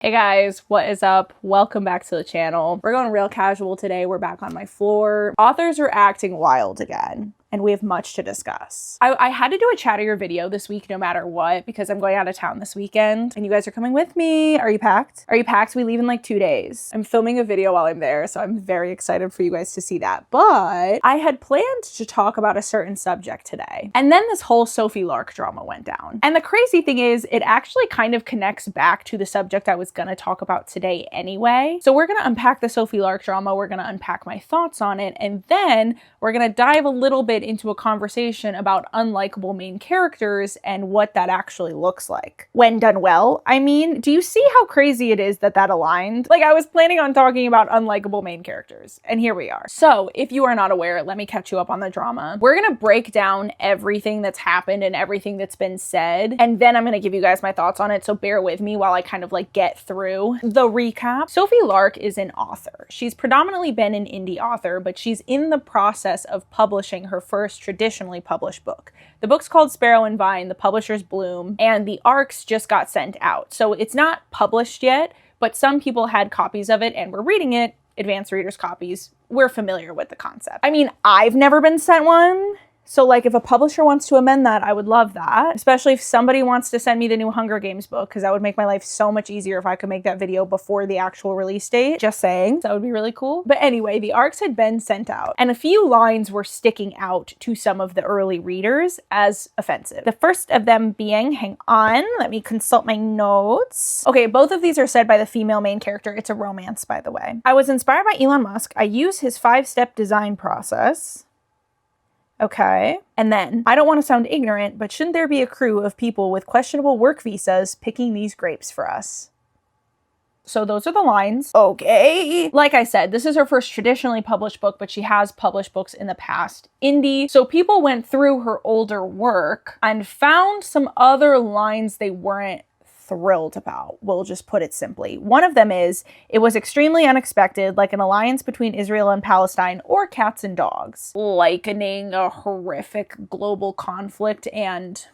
Hey guys, what is up? Welcome back to the channel. We're going real casual today. We're back on my floor. Authors are acting wild again, and we have much to discuss. I had to do a chattier video this week no matter what because I'm going out of town this weekend and you guys are coming with me. Are you packed? Are you packed? We leave in like 2 days. I'm filming a video while I'm there, so I'm very excited for you guys to see that. But I had planned to talk about a certain subject today. And then this whole Sophie Lark drama went down. And the crazy thing is it actually kind of connects back to the subject I was gonna talk about today anyway. So we're gonna unpack the Sophie Lark drama, we're gonna unpack my thoughts on it, and then we're gonna dive a little bit into a conversation about unlikable main characters and what that actually looks like. When done well, I mean, do you see how crazy it is that that aligned? Like, I was planning on talking about unlikable main characters, and here we are. So, if you are not aware, let me catch you up on the drama. We're gonna break down everything that's happened and everything that's been said, and then I'm gonna give you guys my thoughts on it, so bear with me while I kind of like get through the recap. Sophie Lark is an author. She's predominantly been an indie author, but she's in the process of publishing her first traditionally published book. The book's called Sparrow and Vine, the publisher's Bloom, and the ARCs just got sent out. So it's not published yet, but some people had copies of it and were reading it, advanced readers copies. We're familiar with the concept. I mean, I've never been sent one. So like if a publisher wants to amend that, I would love that. Especially if somebody wants to send me the new Hunger Games book, because that would make my life so much easier if I could make that video before the actual release date. Just saying, that would be really cool. But anyway, the ARCs had been sent out and a few lines were sticking out to some of the early readers as offensive. The first of them being, hang on, let me consult my notes. Okay, both of these are said by the female main character. It's a romance, by the way. I was inspired by Elon Musk. I use his 5-step design process. Okay. And then, I don't want to sound ignorant, but shouldn't there be a crew of people with questionable work visas picking these grapes for us? So those are the lines. Okay. Like I said, this is her first traditionally published book, but she has published books in the past indie. So people went through her older work and found some other lines they weren't thrilled about. We'll just put it simply. One of them is, it was extremely unexpected, like an alliance between Israel and Palestine or cats and dogs, likening a horrific global conflict. And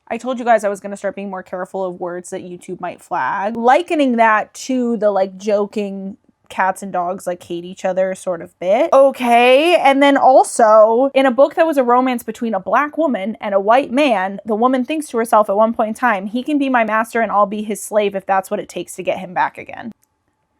I told you guys I was going to start being more careful of words that YouTube might flag, likening that to the like joking cats and dogs like hate each other sort of bit. Okay. And then also in a book that was a romance between a black woman and a white man, the woman thinks to herself at one point in time, he can be my master and I'll be his slave if that's what it takes to get him back again.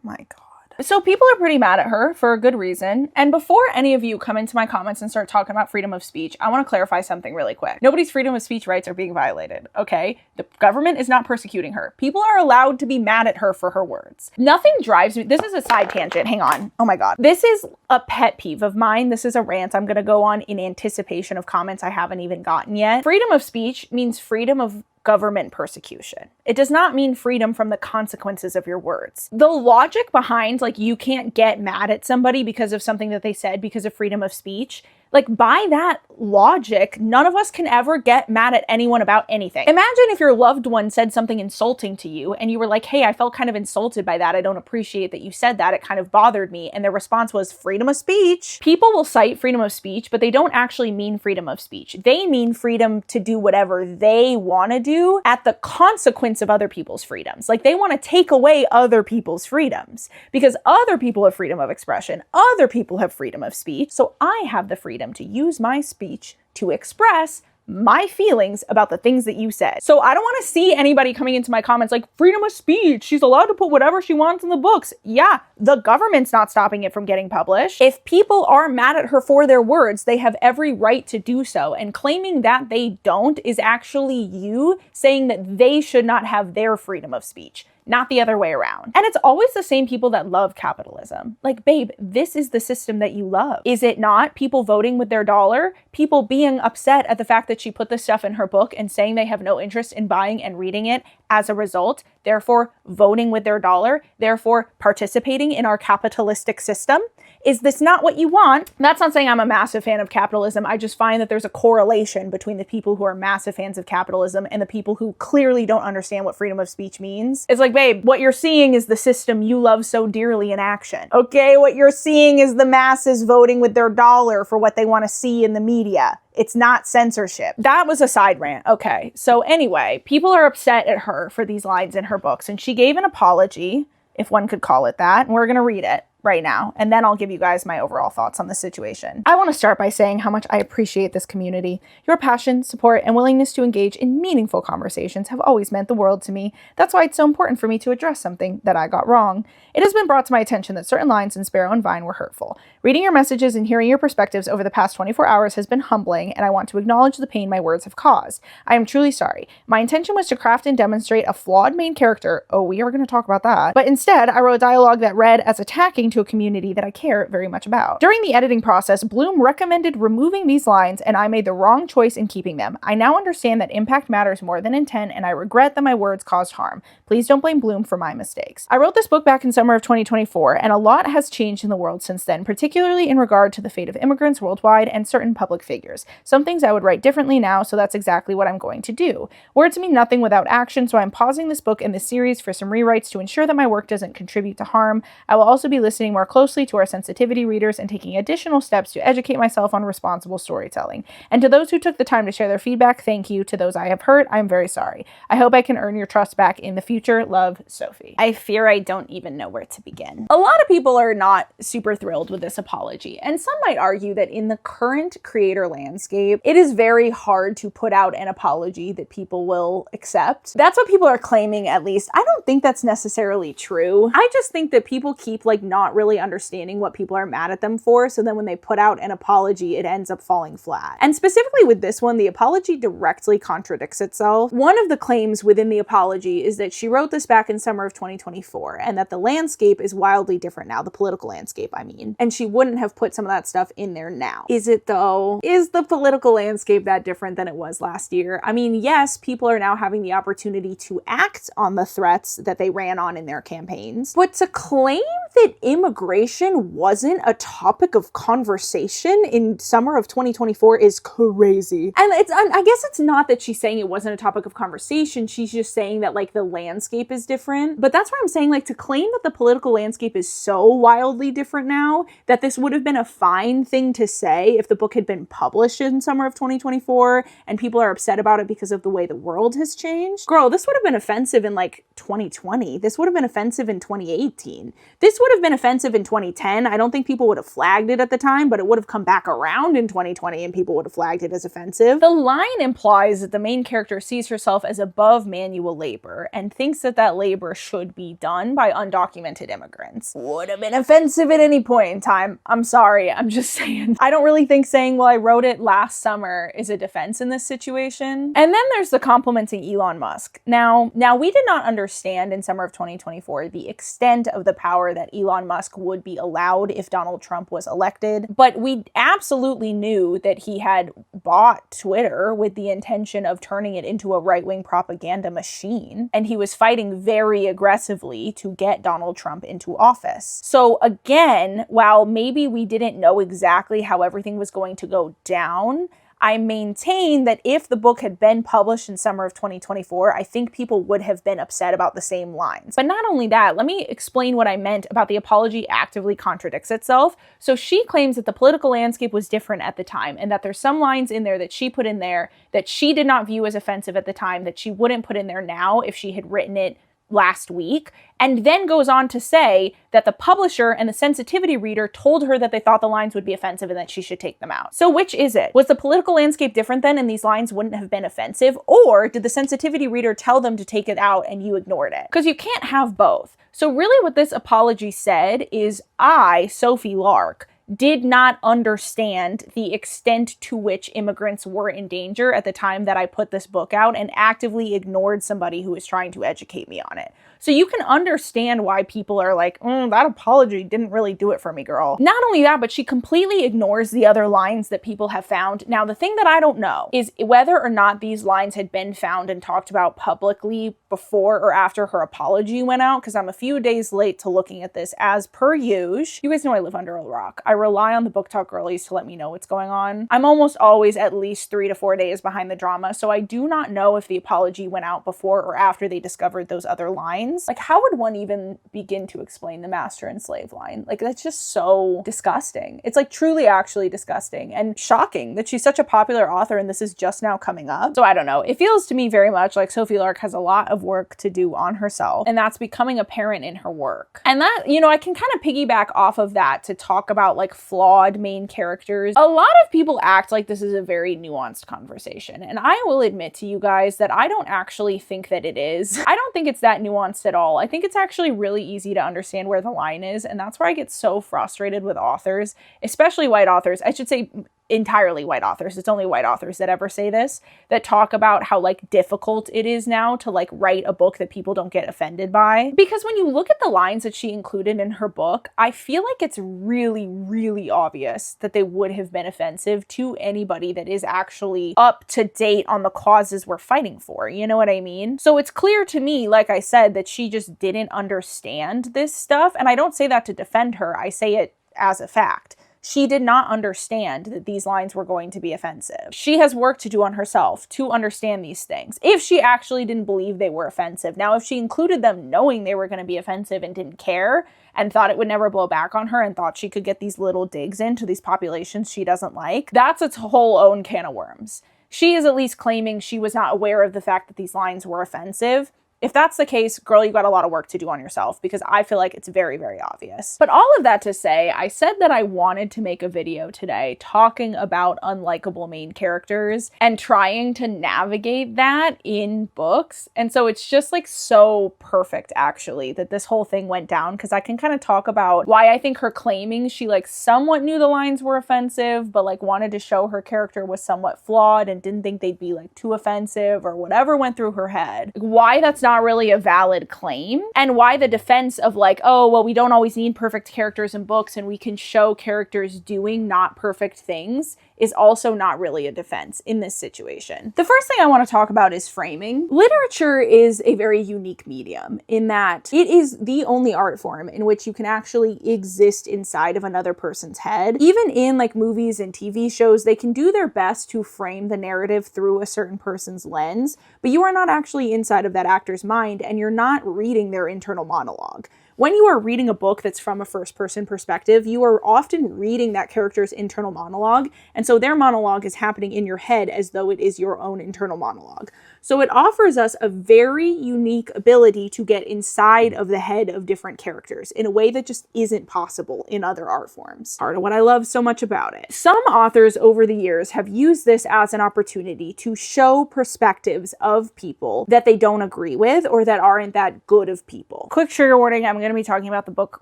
My God. So people are pretty mad at her for a good reason. And before any of you come into my comments and start talking about freedom of speech, I want to clarify something really quick. Nobody's freedom of speech rights are being violated, okay? The government is not persecuting her. People are allowed to be mad at her for her words. Nothing drives me. This is a side tangent. Hang on. Oh my God. This is a pet peeve of mine. This is a rant I'm going to go on in anticipation of comments I haven't even gotten yet. Freedom of speech means freedom of government persecution. It does not mean freedom from the consequences of your words. The logic behind like you can't get mad at somebody because of something that they said because of freedom of speech, like by that logic, none of us can ever get mad at anyone about anything. Imagine if your loved one said something insulting to you and you were like, hey, I felt kind of insulted by that. I don't appreciate that you said that. It kind of bothered me. And their response was freedom of speech. People will cite freedom of speech, but they don't actually mean freedom of speech. They mean freedom to do whatever they want to do at the consequence of other people's freedoms. Like they want to take away other people's freedoms because other people have freedom of expression. Other people have freedom of speech. So I have the freedom to use my speech to express my feelings about the things that you said. So I don't want to see anybody coming into my comments like, freedom of speech, she's allowed to put whatever she wants in the books. Yeah, the government's not stopping it from getting published. If people are mad at her for their words, they have every right to do so. And claiming that they don't is actually you saying that they should not have their freedom of speech, not the other way around. And it's always the same people that love capitalism. Like, babe, this is the system that you love. Is it not? People voting with their dollar, people being upset at the fact that she put this stuff in her book and saying they have no interest in buying and reading it as a result, therefore voting with their dollar, therefore participating in our capitalistic system. Is this not what you want? That's not saying I'm a massive fan of capitalism. I just find that there's a correlation between the people who are massive fans of capitalism and the people who clearly don't understand what freedom of speech means. It's like, babe, what you're seeing is the system you love so dearly in action. Okay, what you're seeing is the masses voting with their dollar for what they want to see in the media. It's not censorship. That was a side rant. Okay. So anyway, people are upset at her for these lines in her books, and she gave an apology, if one could call it that, and we're going to read it right now, and then I'll give you guys my overall thoughts on the situation. I want to start by saying how much I appreciate this community. Your passion, support, and willingness to engage in meaningful conversations have always meant the world to me. That's why it's so important for me to address something that I got wrong. It has been brought to my attention that certain lines in Sparrow and Vine were hurtful. Reading your messages and hearing your perspectives over the past 24 hours has been humbling, and I want to acknowledge the pain my words have caused. I am truly sorry. My intention was to craft and demonstrate a flawed main character. Oh, we are going to talk about that. But instead, I wrote dialogue that read as attacking to a community that I care very much about. During the editing process, Bloom recommended removing these lines, and I made the wrong choice in keeping them. I now understand that impact matters more than intent, and I regret that my words caused harm. Please don't blame Bloom for my mistakes. I wrote this book back in summer of 2024, and a lot has changed in the world since then, particularly in regard to the fate of immigrants worldwide and certain public figures. Some things I would write differently now, so that's exactly what I'm going to do. Words mean nothing without action, so I'm pausing this book and this series for some rewrites to ensure that my work doesn't contribute to harm. I will also be listening more closely to our sensitivity readers and taking additional steps to educate myself on responsible storytelling. And to those who took the time to share their feedback, thank you. To those I have hurt, I'm very sorry. I hope I can earn your trust back in the future. Love, Sophie. I fear I don't even know where to begin. A lot of people are not super thrilled with this apology, and some might argue that in the current creator landscape, it is very hard to put out an apology that people will accept. That's what people are claiming, at least. I don't think that's necessarily true. I just think that people keep like not really understanding what people are mad at them for, so then when they put out an apology, it ends up falling flat. And specifically with this one, the apology directly contradicts itself. One of the claims within the apology is that she wrote this back in summer of 2024, and that the landscape is wildly different now, the political landscape, I mean, and she wouldn't have put some of that stuff in there now. Is it though? Is the political landscape that different than it was last year? I mean, yes, people are now having the opportunity to act on the threats that they ran on in their campaigns, but to claim that immigration wasn't a topic of conversation in summer of 2024 is crazy. And I guess it's not that she's saying it wasn't a topic of conversation, she's just saying that like the landscape is different. But that's where I'm saying, like, to claim that the political landscape is so wildly different now that this would have been a fine thing to say if the book had been published in summer of 2024 and people are upset about it because of the way the world has changed. Girl, this would have been offensive in like 2020. This would have been offensive in 2018. This would have been offensive in 2010. I don't think people would have flagged it at the time, but it would have come back around in 2020 and people would have flagged it as offensive. The line implies that the main character sees herself as above manual labor and thinks that that labor should be done by undocumented immigrants. Would have been offensive at any point in time. I'm sorry, I'm just saying. I don't really think saying, well, I wrote it last summer is a defense in this situation. And then there's the complimenting Elon Musk. Now we did not understand in summer of 2024 the extent of the power that Elon Musk would be allowed if Donald Trump was elected, but we absolutely knew that he had bought Twitter with the intention of turning it into a right-wing propaganda machine, and he was fighting very aggressively to get Donald Trump into office. So again, while maybe we didn't know exactly how everything was going to go down, I maintain that if the book had been published in summer of 2024, I think people would have been upset about the same lines. But not only that, let me explain what I meant about the apology actively contradicts itself. So she claims that the political landscape was different at the time and that there's some lines in there that she put in there that she did not view as offensive at the time that she wouldn't put in there now if she had written it last week, and then goes on to say that the publisher and the sensitivity reader told her that they thought the lines would be offensive and that she should take them out. So which is it? Was the political landscape different then and these lines wouldn't have been offensive? Or did the sensitivity reader tell them to take it out and you ignored it? Because you can't have both. So really what this apology said is I, Sophie Lark, did not understand the extent to which immigrants were in danger at the time that I put this book out and actively ignored somebody who was trying to educate me on it. So you can understand why people are like, that apology didn't really do it for me, girl. Not only that, but she completely ignores the other lines that people have found. Now, the thing that I don't know is whether or not these lines had been found and talked about publicly before or after her apology went out, because I'm a few days late to looking at this as per usual. You guys know I live under a rock. I rely on the Book Talk girlies to let me know what's going on. I'm almost always at least 3 to 4 days behind the drama, so I do not know if the apology went out before or after they discovered those other lines. Like, how would one even begin to explain the master and slave line? Like, that's just so disgusting. It's like truly actually disgusting and shocking that she's such a popular author and this is just now coming up. So I don't know. It feels to me very much like Sophie Lark has a lot of work to do on herself, and that's becoming apparent in her work. And that, you know, I can kind of piggyback off of that to talk about like flawed main characters. A lot of people act like this is a very nuanced conversation, and I will admit to you guys that I don't actually think that it is. I don't think it's that nuanced at all. I think it's actually really easy to understand where the line is, and that's where I get so frustrated with authors, especially white authors. I should say entirely white authors. It's only white authors that ever say this, that talk about how like difficult it is now to like write a book that people don't get offended by. Because when you look at the lines that she included in her book, I feel like it's really, really obvious that they would have been offensive to anybody that is actually up to date on the causes we're fighting for. You know what I mean? So it's clear to me, like I said, that she just didn't understand this stuff. And I don't say that to defend her. I say it as a fact. She did not understand that these lines were going to be offensive. She has work to do on herself to understand these things, if she actually didn't believe they were offensive. Now, if she included them knowing they were going to be offensive and didn't care and thought it would never blow back on her and thought she could get these little digs into these populations she doesn't like, that's its whole own can of worms. She is at least claiming she was not aware of the fact that these lines were offensive. If that's the case, girl, you got a lot of work to do on yourself, because I feel like it's very, very obvious. But all of that to say, I said that I wanted to make a video today talking about unlikable main characters and trying to navigate that in books. And so it's just like so perfect actually that this whole thing went down, because I can kind of talk about why I think her claiming she like somewhat knew the lines were offensive, but like wanted to show her character was somewhat flawed and didn't think they'd be like too offensive or whatever went through her head. Why that's not really a valid claim, and why the defense of like, oh, well, we don't always need perfect characters in books and we can show characters doing not perfect things is also not really a defense in this situation. The first thing I want to talk about is framing. Literature is a very unique medium in that it is the only art form in which you can actually exist inside of another person's head. Even in like movies and TV shows, they can do their best to frame the narrative through a certain person's lens, but you are not actually inside of that actor's mind and you're not reading their internal monologue. When you are reading a book that's from a first-person perspective, you are often reading that character's internal monologue, and so their monologue is happening in your head as though it is your own internal monologue. So it offers us a very unique ability to get inside of the head of different characters in a way that just isn't possible in other art forms. Part of what I love so much about it. Some authors over the years have used this as an opportunity to show perspectives of people that they don't agree with or that aren't that good of people. Quick trigger warning, I'm going to be talking about the book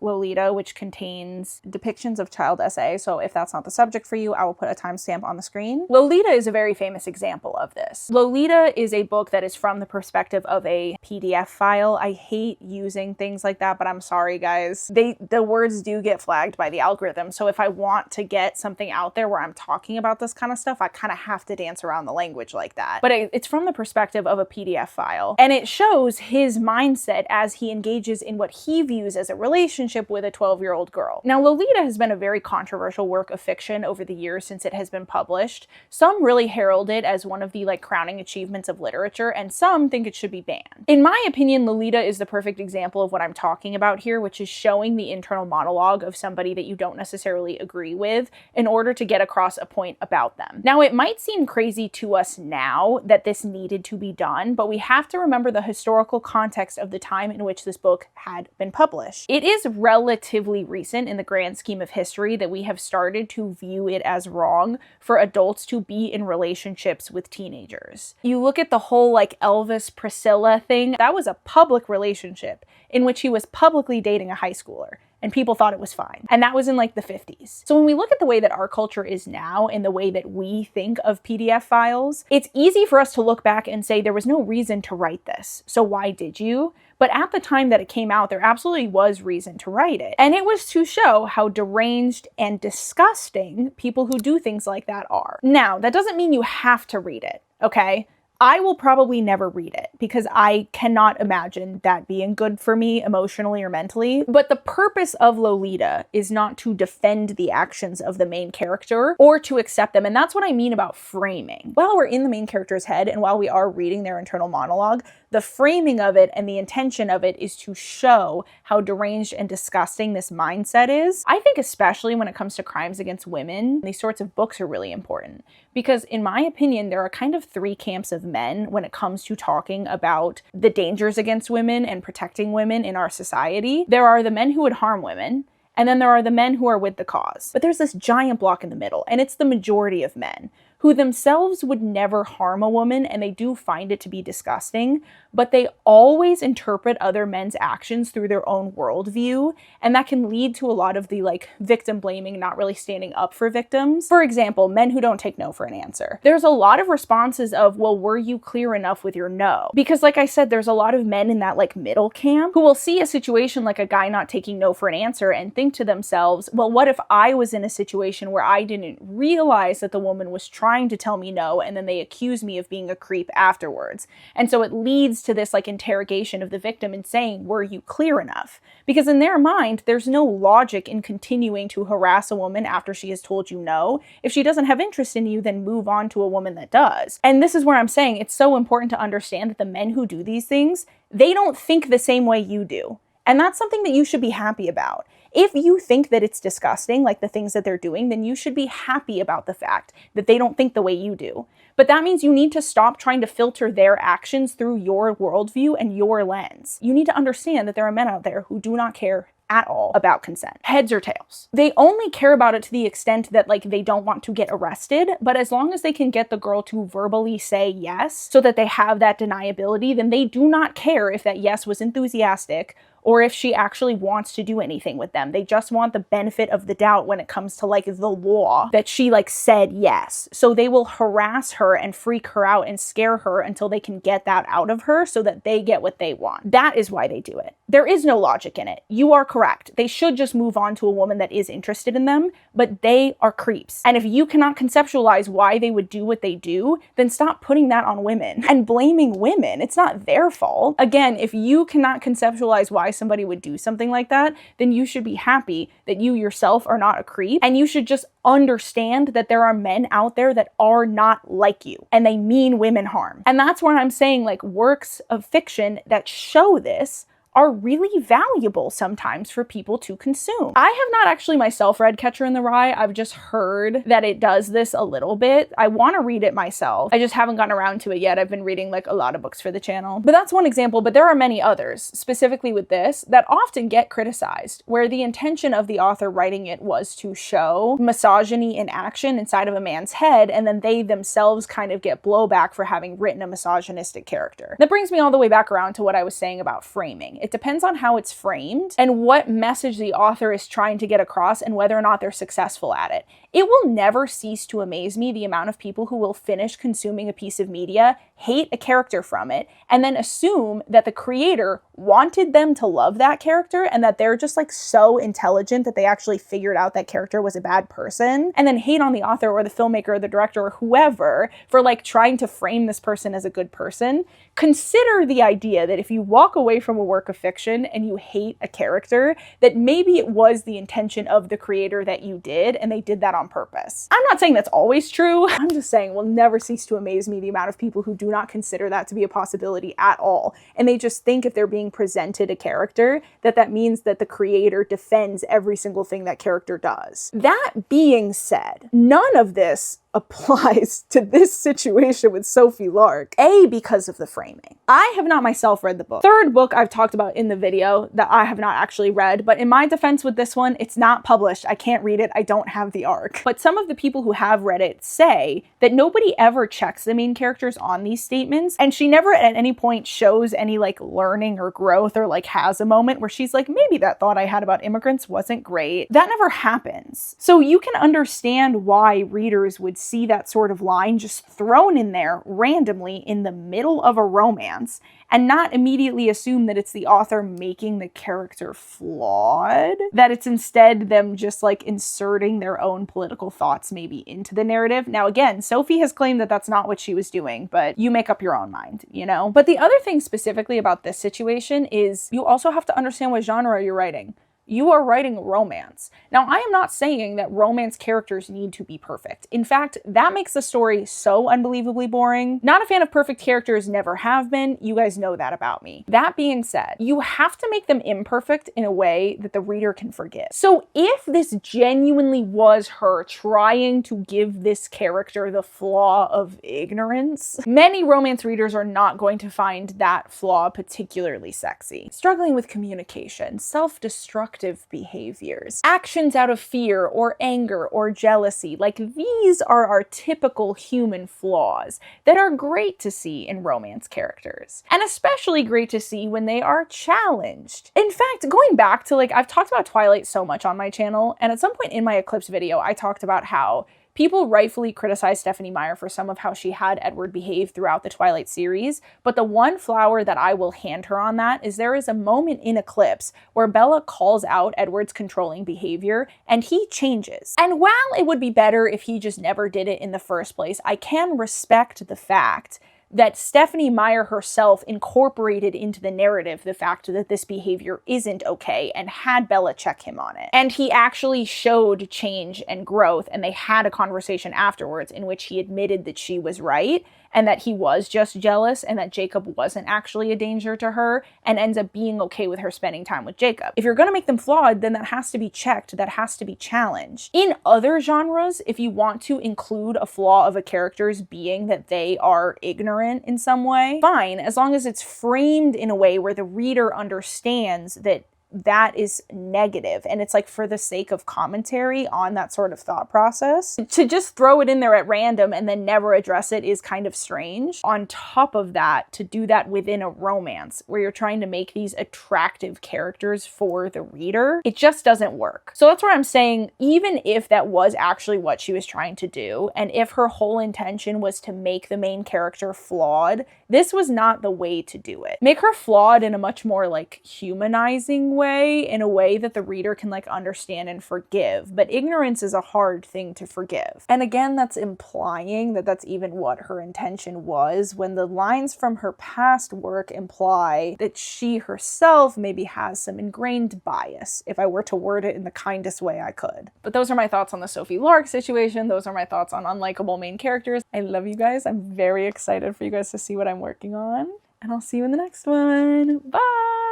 Lolita, which contains depictions of child SA, so if that's not the subject for you, I will put a timestamp on the screen. Lolita is a very famous example of this. Lolita is a book that is from the perspective of a PDF file. I hate using things like that, but I'm sorry, guys. The words do get flagged by the algorithm, so if I want to get something out there where I'm talking about this kind of stuff, I kind of have to dance around the language like that. But it's from the perspective of a PDF file, and it shows his mindset as he engages in what he views as a relationship with a 12-year-old girl. Now, Lolita has been a very controversial work of fiction over the years since it has been published. Some really herald it as one of the like crowning achievements of literature, and some think it should be banned. In my opinion, Lolita is the perfect example of what I'm talking about here, which is showing the internal monologue of somebody that you don't necessarily agree with in order to get across a point about them. Now, it might seem crazy to us now that this needed to be done, but we have to remember the historical context of the time in which this book had been published. It is relatively recent in the grand scheme of history that we have started to view it as wrong for adults to be in relationships with teenagers. You look at the whole like Elvis Priscilla thing, that was a public relationship in which he was publicly dating a high schooler, and people thought it was fine. And that was in like the 50s. So when we look at the way that our culture is now and the way that we think of PDF files, it's easy for us to look back and say there was no reason to write this, so why did you? But at the time that it came out, there absolutely was reason to write it. And it was to show how deranged and disgusting people who do things like that are. Now, that doesn't mean you have to read it, okay? I will probably never read it because I cannot imagine that being good for me emotionally or mentally. But the purpose of Lolita is not to defend the actions of the main character or to accept them. And that's what I mean about framing. While we're in the main character's head and while we are reading their internal monologue, the framing of it and the intention of it is to show how deranged and disgusting this mindset is. I think especially when it comes to crimes against women, these sorts of books are really important because in my opinion, there are kind of three camps of men when it comes to talking about the dangers against women and protecting women in our society. There are the men who would harm women, and then there are the men who are with the cause. But there's this giant block in the middle, and it's the majority of men who themselves would never harm a woman, and they do find it to be disgusting, but they always interpret other men's actions through their own worldview, and that can lead to a lot of the victim blaming, not really standing up for victims. For example, men who don't take no for an answer. There's a lot of responses of, well, were you clear enough with your no? Because like I said, there's a lot of men in that middle camp who will see a situation like a guy not taking no for an answer and think to themselves, well, what if I was in a situation where I didn't realize that the woman was trying to tell me no, and then they accuse me of being a creep afterwards. And so it leads to this interrogation of the victim and saying, were you clear enough? Because in their mind, there's no logic in continuing to harass a woman after she has told you no. If she doesn't have interest in you, then move on to a woman that does. And this is where I'm saying it's so important to understand that the men who do these things, they don't think the same way you do. And that's something that you should be happy about. If you think that it's disgusting, like the things that they're doing, then you should be happy about the fact that they don't think the way you do. But that means you need to stop trying to filter their actions through your worldview and your lens. You need to understand that there are men out there who do not care at all about consent. Heads or tails. They only care about it to the extent that they don't want to get arrested, but as long as they can get the girl to verbally say yes so that they have that deniability, then they do not care if that yes was enthusiastic or if she actually wants to do anything with them. They just want the benefit of the doubt when it comes to the law that she said yes. So they will harass her and freak her out and scare her until they can get that out of her so that they get what they want. That is why they do it. There is no logic in it. You are correct. They should just move on to a woman that is interested in them, but they are creeps. And if you cannot conceptualize why they would do what they do, then stop putting that on women and blaming women. It's not their fault. Again, if you cannot conceptualize why somebody would do something like that, then you should be happy that you yourself are not a creep, and you should just understand that there are men out there that are not like you and they mean women harm. And that's where I'm saying works of fiction that show this are really valuable sometimes for people to consume. I have not actually myself read Catcher in the Rye. I've just heard that it does this a little bit. I want to read it myself. I just haven't gotten around to it yet. I've been reading a lot of books for the channel. But that's one example, but there are many others, specifically with this, that often get criticized, where the intention of the author writing it was to show misogyny in action inside of a man's head, and then they themselves kind of get blowback for having written a misogynistic character. That brings me all the way back around to what I was saying about framing. It depends on how it's framed and what message the author is trying to get across and whether or not they're successful at it. It will never cease to amaze me the amount of people who will finish consuming a piece of media, hate a character from it, and then assume that the creator wanted them to love that character and that they're just so intelligent that they actually figured out that character was a bad person, and then hate on the author or the filmmaker or the director or whoever for trying to frame this person as a good person. Consider the idea that if you walk away from a work of fiction and you hate a character, that maybe it was the intention of the creator that you did, and they did that on purpose. I'm not saying that's always true. I'm just saying it will never cease to amaze me the amount of people who do not consider that to be a possibility at all. And they just think if they're being presented a character, that means that the creator defends every single thing that character does. That being said, none of this applies to this situation with Sophie Lark. A, because of the framing. I have not myself read the book. Third book I've talked about in the video that I have not actually read, but in my defense with this one, it's not published. I can't read it. I don't have the arc. But some of the people who have read it say that nobody ever checks the main characters on these statements, and she never at any point shows any learning or growth or has a moment where she's maybe that thought I had about immigrants wasn't great. That never happens. So you can understand why readers would see that sort of line just thrown in there randomly in the middle of a romance and not immediately assume that it's the author making the character flawed, that it's instead them just like inserting their own political thoughts maybe into the narrative. Now again, Sophie has claimed that that's not what she was doing, but you make up your own mind, you know? But the other thing specifically about this situation is you also have to understand what genre you're writing. You are writing romance. Now, I am not saying that romance characters need to be perfect. In fact, that makes the story so unbelievably boring. Not a fan of perfect characters, never have been. You guys know that about me. That being said, you have to make them imperfect in a way that the reader can forgive. So if this genuinely was her trying to give this character the flaw of ignorance, many romance readers are not going to find that flaw particularly sexy. Struggling with communication, self-destructive behaviors, actions out of fear or anger or jealousy, like these are our typical human flaws that are great to see in romance characters, and especially great to see when they are challenged. In fact, going back to I've talked about Twilight so much on my channel, and at some point in my Eclipse video, I talked about how people rightfully criticize Stephenie Meyer for some of how she had Edward behave throughout the Twilight series, but the one flower that I will hand her on that is there is a moment in Eclipse where Bella calls out Edward's controlling behavior and he changes. And while it would be better if he just never did it in the first place, I can respect the fact that Stephenie Meyer herself incorporated into the narrative the fact that this behavior isn't okay and had Bella check him on it. And he actually showed change and growth, and they had a conversation afterwards in which he admitted that she was right and that he was just jealous and that Jacob wasn't actually a danger to her, and ends up being okay with her spending time with Jacob. If you're gonna make them flawed, then that has to be checked, that has to be challenged. In other genres, if you want to include a flaw of a character's being that they are ignorant in some way, fine, as long as it's framed in a way where the reader understands that that is negative and it's like for the sake of commentary on that sort of thought process. To just throw it in there at random and then never address it is kind of strange. On top of that, to do that within a romance where you're trying to make these attractive characters for the reader, it just doesn't work. So that's where I'm saying, even if that was actually what she was trying to do, and if her whole intention was to make the main character flawed, this was not the way to do it. Make her flawed in a much more humanizing way, in a way that the reader can understand and forgive. But ignorance is a hard thing to forgive. And again, that's implying that that's even what her intention was, when the lines from her past work imply that she herself maybe has some ingrained bias, if I were to word it in the kindest way I could. But those are my thoughts on the Sophie Lark situation. Those are my thoughts on unlikable main characters. I love you guys. I'm very excited for you guys to see what I'm working on. And I'll see you in the next one. Bye!